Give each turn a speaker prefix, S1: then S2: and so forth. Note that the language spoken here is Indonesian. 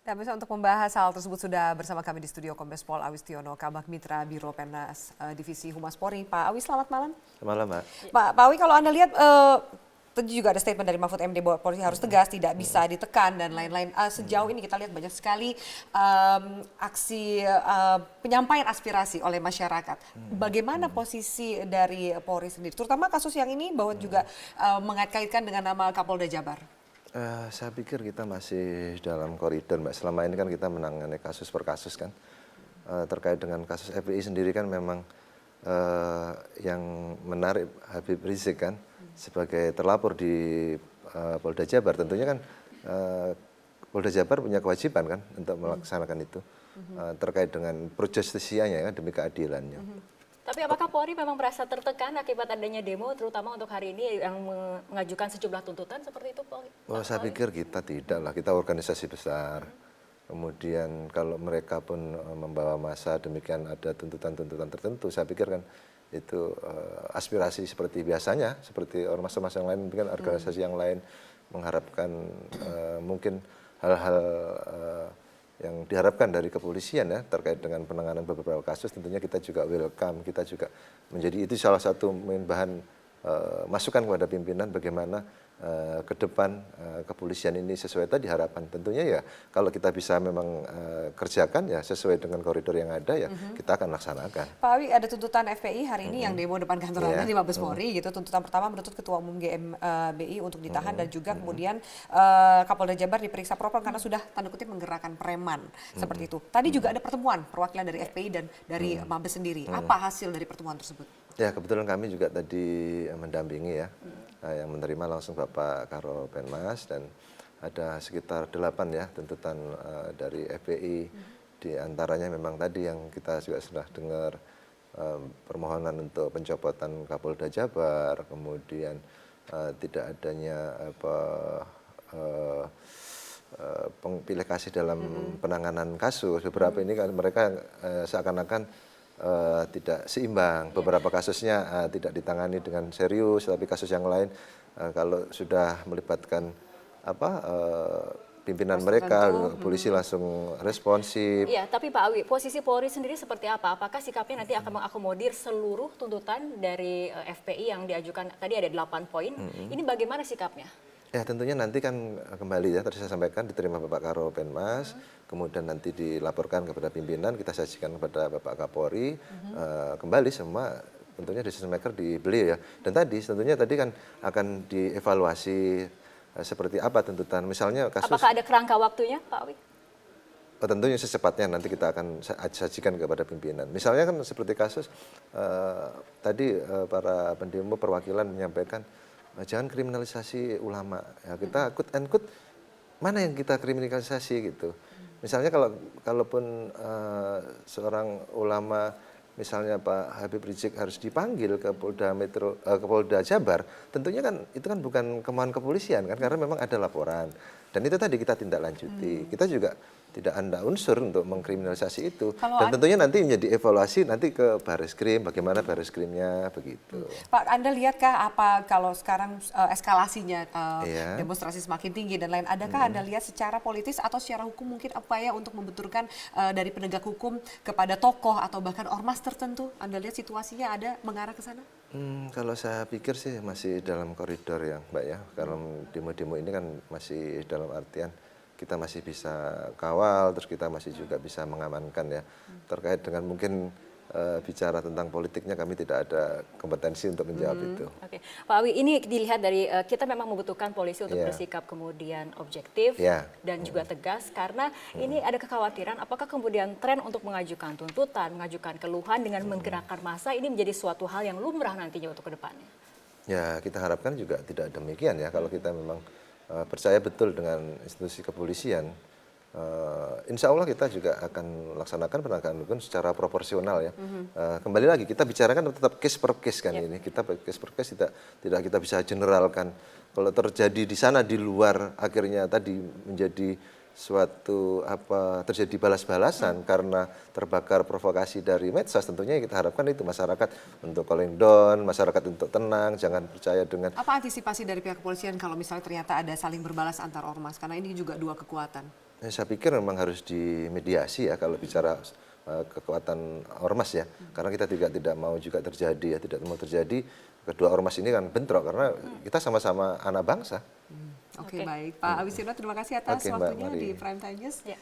S1: Dan bisa untuk membahas hal tersebut sudah bersama kami di studio Kombes Pol Awis Tiono, Kabag Mitra Biro Penmas Divisi Humas Polri. Pak Awis, selamat malam.
S2: Selamat malam, Mbak.
S1: Pak Awis, kalau Anda lihat tentu juga ada statement dari Mahfud MD bahwa Polri harus tegas, tidak bisa ditekan dan lain-lain. Sejauh ini kita lihat banyak sekali aksi penyampaian aspirasi oleh masyarakat. Bagaimana posisi dari Polri sendiri, terutama kasus yang ini bahwa juga mengait-kaitkan dengan nama Kapolda Jabar?
S2: Saya pikir kita masih dalam koridor, Mbak. Selama ini kan kita menangani kasus per kasus kan. Terkait dengan kasus FPI sendiri kan memang yang menarik Habib Rizik kan sebagai terlapor di Polda Jabar. Tentunya kan Polda Jabar punya kewajiban kan untuk melaksanakan itu terkait dengan pro justisianya kan, demi keadilannya.
S3: Tapi apakah Polri memang merasa tertekan akibat adanya demo, terutama untuk hari ini yang mengajukan sejumlah tuntutan seperti itu, Pak?
S2: Oh, saya pikir kita tidak lah, kita organisasi besar. Kemudian kalau mereka pun membawa massa, demikian ada tuntutan-tuntutan tertentu, saya pikir kan itu aspirasi seperti biasanya, seperti ormas-ormas yang lain, mungkin organisasi yang lain mengharapkan mungkin hal-hal yang diharapkan dari kepolisian ya terkait dengan penanganan beberapa kasus. Tentunya kita juga welcome, kita juga menjadi itu salah satu bahan masukan kepada pimpinan bagaimana ke depan kepolisian ini sesuai tadi harapan. Tentunya ya kalau kita bisa memang kerjakan ya sesuai dengan koridor yang ada ya kita akan laksanakan.
S1: Pak Awi, ada tuntutan FPI hari ini yang demo depan kantor Anda di Mabes Polri gitu. Tuntutan pertama menuntut Ketua Umum GMBI untuk ditahan dan juga kemudian Kapolda Jabar diperiksa propam karena sudah tanda kutip menggerakkan preman seperti itu. Tadi juga ada pertemuan perwakilan dari FPI dan dari Mabes sendiri. Apa hasil dari pertemuan tersebut?
S2: Ya, kebetulan kami juga tadi mendampingi ya, yang menerima langsung Bapak Karo Penmas dan ada sekitar 8 ya tuntutan dari FPI. Di antaranya memang tadi yang kita juga sudah dengar permohonan untuk pencopotan Kapolda Jabar, kemudian tidak adanya pilih kasih dalam penanganan kasus. Beberapa ini kan mereka seakan-akan tidak seimbang. Beberapa kasusnya tidak ditangani dengan serius, tapi kasus yang lain kalau sudah melibatkan pimpinan mereka, polisi langsung responsif.
S3: Iya, tapi Pak Awi, posisi Polri sendiri seperti apa? Apakah sikapnya nanti akan mengakomodir seluruh tuntutan dari FPI yang diajukan tadi ada 8 poin? Ini bagaimana sikapnya?
S2: Ya tentunya nanti kan kembali ya, tadi saya sampaikan diterima Bapak Karo Penmas, kemudian nanti dilaporkan kepada pimpinan, kita sajikan kepada Bapak Kapolri, kembali semua tentunya decision maker di beliau ya. Dan tentunya tadi kan akan dievaluasi seperti apa tuntutan, misalnya kasus.
S3: Apakah ada kerangka waktunya Pak Awi?
S2: Tentunya secepatnya nanti kita akan sajikan kepada pimpinan. Misalnya kan seperti kasus tadi para pendemo perwakilan menyampaikan jangan kriminalisasi ulama. Ya, kita quote and quote mana yang kita kriminalisasi gitu. Misalnya kalaupun seorang ulama misalnya Pak Habib Rizik harus dipanggil ke Polda Jabar, tentunya kan itu kan bukan kemauan kepolisian kan karena memang ada laporan. Dan itu tadi kita tindak lanjuti. Kita juga tidak ada unsur untuk mengkriminalisasi itu. Dan tentunya nanti menjadi evaluasi nanti ke Bareskrim, bagaimana Bareskrimnya begitu.
S1: Pak, Anda lihatkah apa kalau sekarang eskalasinya demonstrasi semakin tinggi dan lain, adakah Anda lihat secara politis atau secara hukum mungkin upaya untuk membenturkan dari penegak hukum kepada tokoh atau bahkan ormas tertentu? Anda lihat situasinya ada mengarah ke sana?
S2: Kalau saya pikir sih masih dalam koridor ya Mbak ya. Kalau demo-demo ini kan masih dalam artian kita masih bisa kawal, terus kita masih juga bisa mengamankan ya. Terkait dengan mungkin bicara tentang politiknya kami tidak ada kompetensi untuk menjawab itu.
S3: Oke, Pak Awi, ini dilihat dari kita memang membutuhkan polisi untuk bersikap kemudian objektif dan juga tegas karena ini ada kekhawatiran apakah kemudian tren untuk mengajukan tuntutan, mengajukan keluhan dengan menggerakkan massa ini menjadi suatu hal yang lumrah nantinya untuk ke depannya. Ya,
S2: kita harapkan juga tidak demikian ya kalau kita memang percaya betul dengan institusi kepolisian. Insya Allah kita juga akan laksanakan penegakan hukum secara proporsional ya. Kembali lagi kita bicarakan tetap case per case kan ini. Kita case per case tidak kita bisa generalkan. Kalau terjadi di sana di luar akhirnya tadi menjadi suatu terjadi balas-balasan karena terbakar provokasi dari medsos, tentunya kita harapkan itu masyarakat untuk cooling down, masyarakat untuk tenang, jangan percaya dengan.
S1: Apa antisipasi dari pihak kepolisian kalau misalnya ternyata ada saling berbalas antar ormas, karena ini juga dua kekuatan?
S2: Saya pikir memang harus dimediasi ya kalau bicara kekuatan ormas ya, karena kita tidak mau juga terjadi ya, tidak mau terjadi kedua ormas ini kan bentrok karena kita sama-sama anak bangsa.
S1: Oke, baik. Pak Awisirno, terima kasih atas waktunya
S2: Mbak Mari.
S1: di Prime Time News.
S3: Ya.